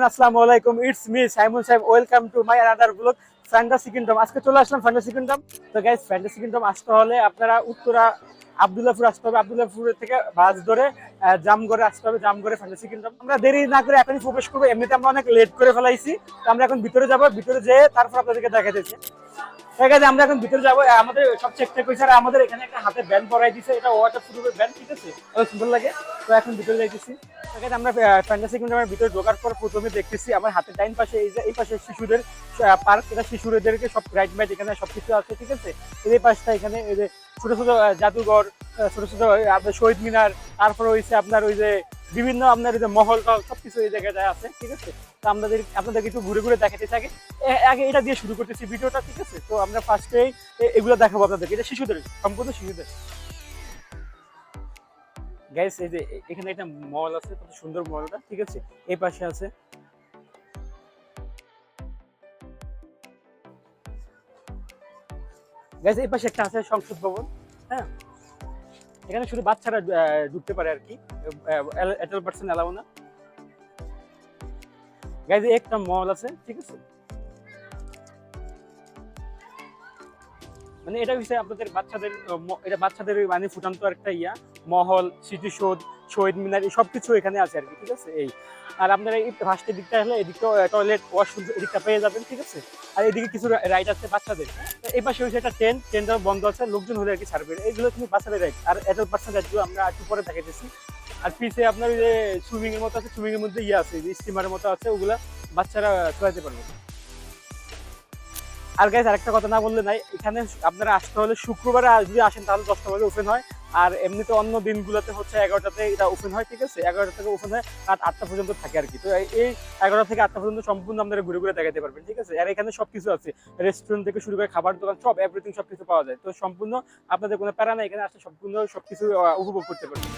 আসসালামু আলাইকুম, it's me Simon সাহেব। Welcome to my another blog fantasy kingdom. আজকে চলে আসলাম ফ্যান্টাসি কিংডম। তো গাইস, ফ্যান্টাসি কিংডম আসতে হলে আপনারা উত্তরা আব্দুল্লাহপুর আসতে হবে। আব্দুল্লাহপুর থেকে বাস ধরে জামগড়ে আসতে হবে। জামগড়ে ফ্যান্টাসি কিংডম। আমরা দেরি না করে এখনই প্রবেশ করবো। এমনিতে আমরা অনেক লেট করে ফেলাইছি। তো আমরা এখন ভিতরে যাবো। ভিতরে যেয়ে তারপর আপনাদেরকে দেখাতেছি। ঠিক আছে, আমরা এখন ভিতরে যাবো। আমাদের সব চেক হয়েছে। আর আমাদের এখানে একটা হাতে ব্যান্ড পরাই দিছে, এটা ওয়াটার প্রুফের ব্যান্ড। ঠিক আছে, অনেক সুন্দর লাগে। তো এখন ভিতরে যাইতেছি। ঠিক আছে, আমরা ফ্যান্টাসি কিংডমের ভিতরে ঢোকার পর প্রথমে দেখতেছি আমার হাতের ডাইন পাশে এই পাশে শিশুদের পার্ক। এটা শিশুদেরকে সব রাইড মাইড এখানে সবকিছু আছে। ঠিক আছে, এই পাশটা এখানে এই যে ছোট ছোট জাদুঘর, ছোট ছোট আপনার শহীদ মিনার, তারপরে হয়েছে আপনার ওই যে বিভিন্ন আপনার এই যে মহল টহল সবকিছু এই জায়গায় আছে। ঠিক আছে, তো আপনাদেরকে একটু ঘুরে ঘুরে দেখাতে থাকি। আগে এটা দিয়ে শুরু করতেছি ভিডিওটা। ঠিক আছে, তো আমরা ফার্স্টেই এগুলো দেখাবো আপনাদেরকে। এটা শিশুদের, সম্পূর্ণ শিশুদের। গাইস, এই যে এখানে একটা মল আছে, কত সুন্দর মলটা। ঠিক আছে, এই পাশে আছে। গাইস, এই পাশে একটা আছে সংসদ ভবন। হ্যাঁ, এখানে শুধু বাচ্চারা ঢুকতে পারে আর কি, অ্যাডাল্ট পারসন এলাও না। গাইস, একটা মল আছে। ঠিক আছে, মানে এটা হচ্ছে আপনাদের বাচ্চাদের এটা বাচ্চাদের মানে ফুটান্ত একটা মহল, স্মৃতিসৌধ, শহীদ মিনার, এই সবকিছু এখানে আছে আর কি। ঠিক আছে, এই আর আপনারা এই ফার্স্টের দিকটা হলে এদিকটা টয়লেট ওয়াশরুম এদিকটা পেয়ে যাবেন। ঠিক আছে, আর এদিকে কিছু রাইড আছে বাচ্চাদের। এই পাশে হচ্ছে একটা ট্রেনটা বন্ধ আছে, লোকজন হলে আর কি ছাড়বে। এইগুলো কিন্তু বাচ্চাদের রাইড। আর অ্যাডাল্ট পার্সন রাইডগুলো আমরা একটু পরে দেখাইতেছি। আর পিছে আপনার ওই যে সুইমিং এর মতো আছে, সুইমিং এর মধ্যে আছে, স্টিমারের মতো আছে, ওগুলা বাচ্চারা চলাইতে পারবে। আর গাইস, আরেকটা কথা না বললে নাই, এখানে আপনারা আসতে হলে শুক্রবারে যদি আসেন তাহলে 10টা বাজে ওপেন হয়। আর এমনিতে অন্য দিনগুলোতে হচ্ছে 11টাতে এটা ওপেন হয়। ঠিক আছে, 11টা থেকে ওপেন হয়, রাত 8টা পর্যন্ত থাকে আর কি। তো এই 11টা থেকে 8টা পর্যন্ত সম্পূর্ণ আপনারা ঘুরে ঘুরে দেখাতে পারবেন। ঠিক আছে, আর এখানে সবকিছু আছে, রেস্টুরেন্ট থেকে শুরু করে খাবার দোকান সব এভরিথিং সবকিছু পাওয়া যায়। তো সম্পূর্ণ আপনাদের কোনো প্যারা নাই, এখানে আসলে সম্পূর্ণ সবকিছু উপভোগ করতে পারবেন।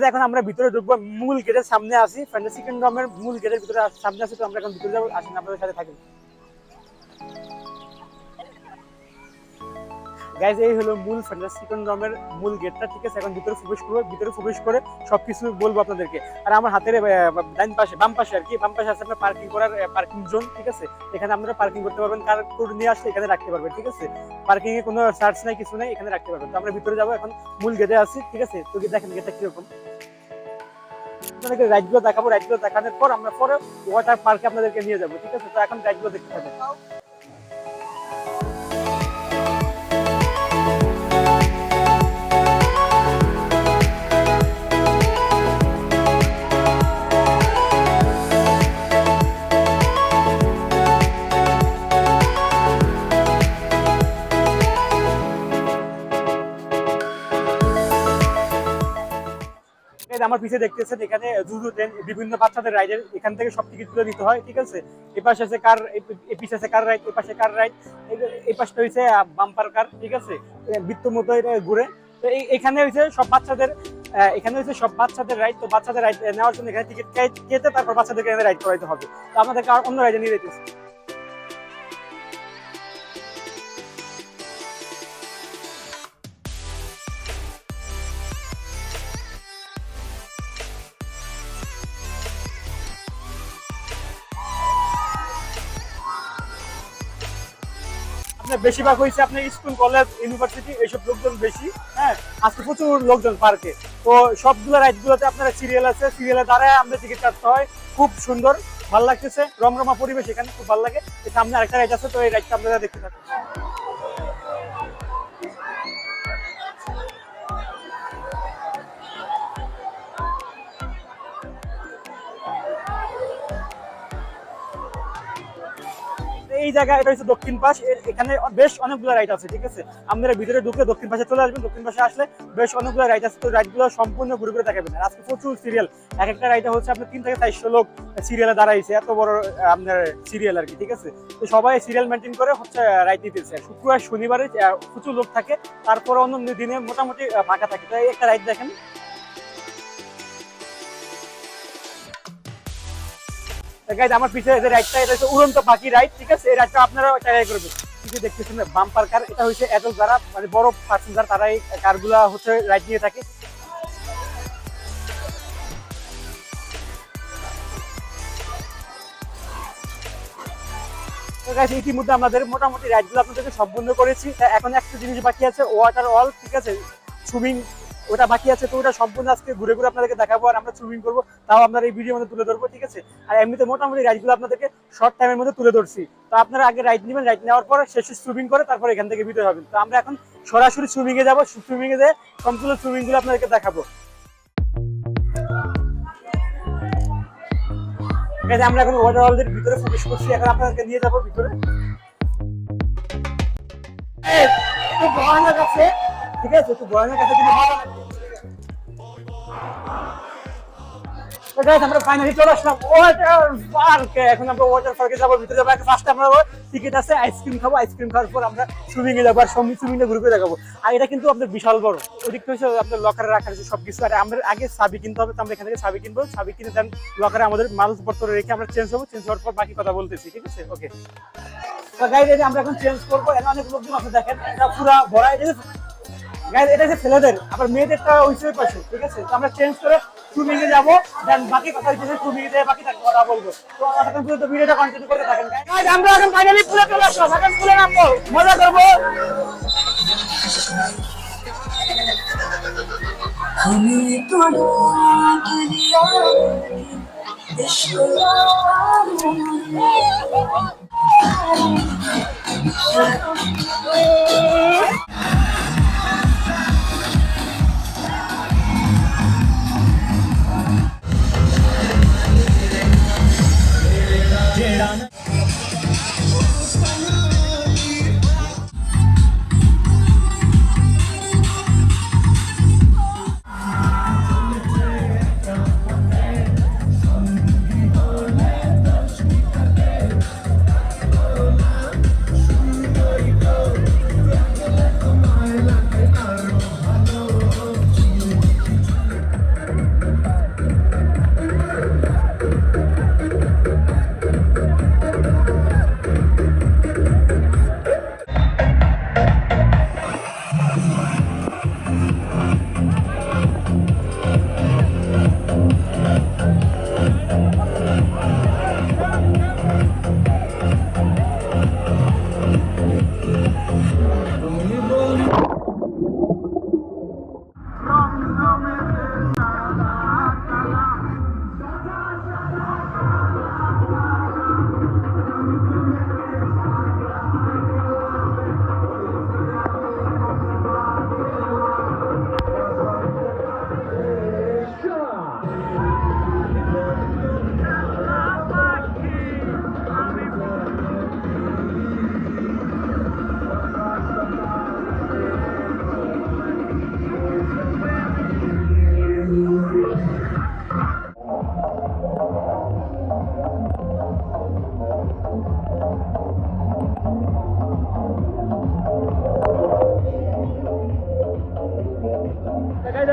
এখন আমরা ভিতরে ঢুকবো। মূল গেটের সামনে আছি, ফ্যান্টাসি কিংডমের মূল গেটের ভিতরে সামনে আছি। তো আমরা এখন ভিতরে যাবো, আসেন আপনাদের সাথে থাকি। গাইজ, এই হলো মূল ফ্যান্টাসি কিংডমের মূল গেটটা। ঠিক আছে, এখন ভিতরে প্রবেশ করবো। ভিতরে প্রবেশ করে সবকিছু বলবো আপনাদেরকে। আর আমার হাতের ডান পাশে, বাম পাশে আর কি, বাম পাশে আছে আপনার পার্কিং করার পার্কিং জোন। ঠিক আছে, এখানে আপনারা পার্কিং করতে পারবেন, কার করে নিয়ে আসলে এখানে রাখতে পারবেন। ঠিক আছে, পার্কিং এ কোনো চার্জ নাই, কিছু নাই, এখানে রাখতে পারবেন। তো আমরা ভিতরে যাবো এখন, মূল গেটে আছি। ঠিক আছে, তো দেখেন গেটটা কিরকম। আপনাদেরকে রাইডগুলো দেখাবো। রাইডগুলো দেখানোর পর আমরা পরে ওয়াটার পার্কে আপনাদেরকে নিয়ে যাবো। ঠিক আছে, তো এখন রাইডগুলো দেখতে থাকুন। আমার পিছিয়ে দেখতেছেন, এখানে জুজু ট্রেন, বিভিন্ন বাচ্চাদের রাইডের এখান থেকে সব টিকিট গুলো নিতে হয়। ঠিক আছে, এই পাশে আছে কার, এই পিছে আছে কার রাইড, এই পাশে কার রাইড, এই পাশটা হয়েছে বাম্পার কার। ঠিক আছে, বৃত্ত মতো এটা ঘুরে। তো এখানে হয়েছে সব বাচ্চাদের, এখানে হচ্ছে সব বাচ্চাদের রাইড। তো বাচ্চাদের রাইড নেওয়ার জন্য এখানে টিকিট কেটে তারপর বাচ্চাদেরকে এখানে রাইড করাইতে হবে। তো আপনাদেরকে অন্য রাইডে নিয়ে যেতেছি। বেশিরভাগ হয়েছে আপনার স্কুল, কলেজ, ইউনিভার্সিটি, এইসব লোকজন বেশি। হ্যাঁ, আজকে প্রচুর লোকজন পার্কে। তো সবগুলো রাইড গুলোতে আপনারা সিরিয়াল আছে, সিরিয়ালের দ্বারা আমাদের টিকিট কাটতে হয়। খুব সুন্দর, ভালো লাগতেছে, রমরমা পরিবেশ এখানে, খুব ভালো লাগে। সামনে আরেকটা রাইড আছে, তো এই রাইডটা আপনারা দেখতে থাকুন। এই জায়গা এটা হচ্ছে দক্ষিণ পাশ, এখানে বেশ অনেকগুলো রাইড আছে, ঠিক আছে। আপনারা ভিতরে ঢুকে দক্ষিণ পাশে চলে আসবেন, দক্ষিণ পাশে আসলে বেশ অনেকগুলো রাইড আছে, তো রাইডগুলো সম্পূর্ণ ঘুরে ঘুরে দেখাবেন। আর আজকে প্রচুর সিরিয়াল, এক একটা রাইডে হচ্ছে আপনার 3 থেকে 400 লোক সিরিয়ালে দাঁড়াইছে, এত বড় আপনার সিরিয়াল আর কি, ঠিক আছে। তো সবাই সিরিয়াল মেনটেন করে হচ্ছে রাইড নিতেছে। শুক্রবার শনিবারে প্রচুর লোক থাকে, তারপরে অন্য দিনে মোটামুটি ফাঁকা থাকে। তো এই একটা রাইড দেখেন। গাইজ আমার পিছনে যে রাইডটা, এটা হচ্ছে উড়ন্ত পাখি রাইড, ঠিক আছে। এই রাইডটা আপনারা ট্রাই করবেন। কিছু দেখতেছেন বাম্পার কার, এটা হচ্ছে অ্যাডাল্ট যারা মানে বড় প্যাসেঞ্জার তারা এই কারগুলা হচ্ছে রাইড নিয়ে থাকে। ইতিমধ্যে আমাদের মোটামুটি রাইডগুলো আপনাদেরকে সম্পূর্ণ করেছি। এখন একটা জিনিস বাকি আছে, ওয়াটার অল, ঠিক আছে, সুইমিং, ওটা বাকি আছে। তো ওটা সম্পূর্ণ আজকে ঘুরে ঘুরে আপনাদেরকে দেখাবো, আর আমরা সুইমিং করবো, তাও আপনারা এই ভিডিওর মধ্যে তুলে ধরবো, ঠিক আছে। আর এমনিতে মোটামুটি রাইডগুলো আপনাদেরকে শর্ট টাইমের মধ্যে তুলে ধরছি। তো আপনারা আগে রাইড নেবেন, রাইড নেওয়ার পর শেষে সুইমিং করে তারপর এখান থেকে ভিডিও হবেন। তো আমরা এখন সরাসরি সুইমিং এ যাবো, সুইমিং এ যেয়ে সম্পূর্ণ সুইমিং গুলো আপনাদেরকে দেখাবো। আমরা এখন ওয়াটার ওয়ার্ল্ডের ভিতরে প্রবেশ করছি, এখন আপনাদেরকে নিয়ে যাবো ভিতরে। একটু ভয়ানক আছে, ঠিক আছে, একটু ভয়ানক আছে, কিন্তু ভালো লাগছে। আমরা ফাইনালি চলে আসলাম ওয়াটার পার্কে। এখন আমরা ওয়াটার পার্কে যাবো, ভিতরে যাবো। ফার্স্টে আমরা টিকিট আছে, আইসক্রিম খাবো, আইসক্রিম খাওয়ার পর আমরা সুইমিং এ যাবো, আর সুইমিং এ ঘুরে দেখাবো। আর এটা কিন্তু আপনার বিশাল বড়, ওদিকটা হচ্ছে আপনার লকারে রাখার যে সবকিছু। আর আমরা আগে চাবি কিনতে হবে, তো আমরা এখান থেকে চাবি কিনবো, চাবি কিনে দেন লকারে আমাদের মালপত্র রেখে আমরা চেঞ্জ হবো, চেঞ্জ হওয়ার পর বাকি কথা বলতেছি, ঠিক আছে। ওকে, তো গাইড আমরা এখন চেঞ্জ করবো। অনেক লোকজন আছে দেখেন, এটা পুরা ভরা। গাইজ এটা হচ্ছে ছেলেদের, আবার মেয়েদেরটা ওই সাইড পাশে, ঠিক আছে। তো আমরা চেঞ্জ করে সুইমিং এ যাবো, দেন বাকি কথা হচ্ছে সুইমিং এ যেয়ে বাকি কথা বলবো। তো এতক্ষণ পর্যন্ত ভিডিওটা কন্টিনিউ করতে থাকেন। গাইজ আমরা এখন ফাইনালি পুলে চলে আসলাম, এখন পুলে নামবো, মজা করবো। আমি তো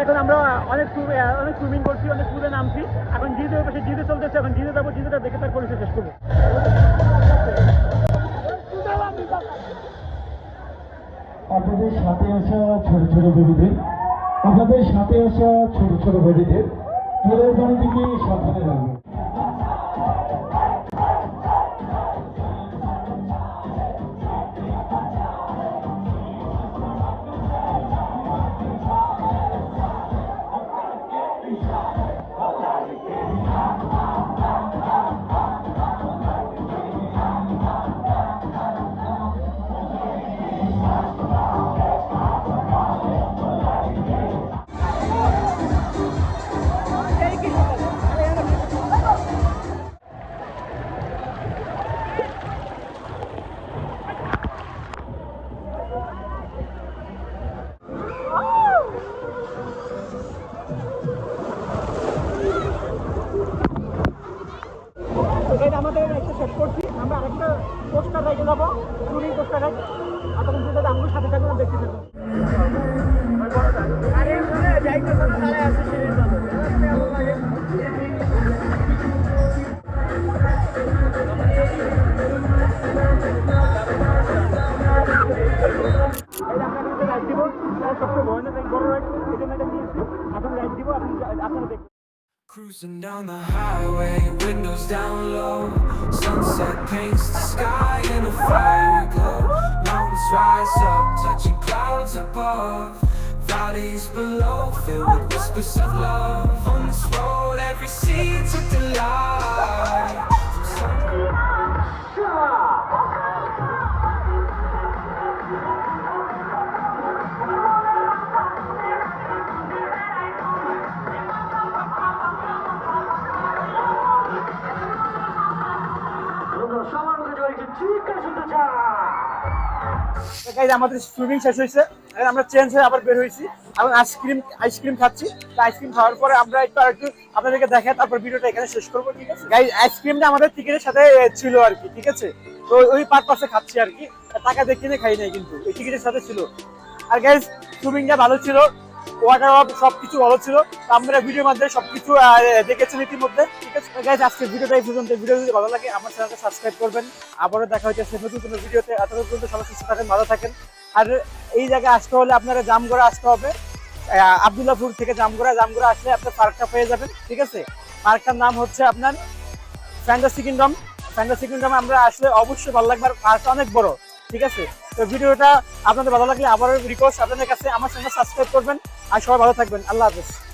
এখন আমরা অনেক সুইমিং করছি, অনেক পুলে নামছি। এখন জিদের পাশে জিদে চলতেছে, এখন জিদে যাবো, জিদেটা দেখে তার পরিচয় শেষ করবো। আপনাদের সাথে আসা ছোট ছোট বেবিদের, আপনাদের সাথে আসা ছোট ছোট বেবিদের তোদের বাড়ি থেকে সাবধানে রাখবেন। আমাদের একটা সেট করছি, আমরা আরেকটা পোস্টার রাইডে যাবো, টুরিং পোস্টার রাইড। আর তখন কিন্তু আমাদের সাথে থাকবেন, দেখতে থাকুন। আরে যাইতে দাঁড়ায় আছে সিঁড়ির পাশে। Cruising down the highway, windows down low. Sunset paints the sky in a fiery glow. Mountains rise up, touching clouds above. Valleys below, filled with whispers of love. On this road, every seed's a delight. Guys আমাদের swimming শেষ হয়েছে, আমরা change হয়ে আবার বের হয়েছি, এখন ice cream খাচ্ছি। আইসক্রিম খাওয়ার পরে আমরা একটু আপনাদেরকে দেখাই, তারপর ভিডিওটা এখানে শেষ করবো, ঠিক আছে? গাইজ আইসক্রিমটা আমাদের টিকিটের সাথে ছিল আর কি, ঠিক আছে? তো ওই পারপাসে খাচ্ছি আর কি, টাকা দেখে কিনে খাই নাই, কিন্তু ওই টিকিটের সাথে ছিল। আর গাইজ সুইমিংটা ভালো ছিল, ওয়াটার সবকিছু ভালো ছিল। আমরা ভিডিওর মাধ্যমে সবকিছু দেখেছেন ইতিমধ্যে, ঠিক আছে? গাইজ আজকে ভিডিওটা এই পর্যন্ত। ভিডিও যদি ভালো লাগে আমার চ্যানেলটা সাবস্ক্রাইব করবেন। আবারও দেখা হচ্ছে নতুন কোনো ভিডিওতে। এতক্ষণ পর্যন্ত সবাই সুস্থ থাকেন, ভালো থাকেন। আর এই জায়গায় আসতে হলে আপনারা জামগড়া আসতে হবে, আব্দুল্লাহপুর থেকে জামগড়া আসলে আপনার পার্কটা পেয়ে যাবেন, ঠিক আছে? পার্কটার নাম হচ্ছে আপনার ফ্যান্টাসি কিংডম। ফ্যান্টাসি কিংডমে আমরা আসলে অবশ্যই ভালো লাগবে, আর পার্কটা অনেক বড়, ঠিক আছে? তো ভিডিওটা আপনাদের ভালো লাগলে আবারও রিকোয়েস্ট আপনাদের কাছে আমার চ্যানেল সাবস্ক্রাইব করবেন। আর সবাই ভালো থাকবেন। আল্লাহ হাফেজ।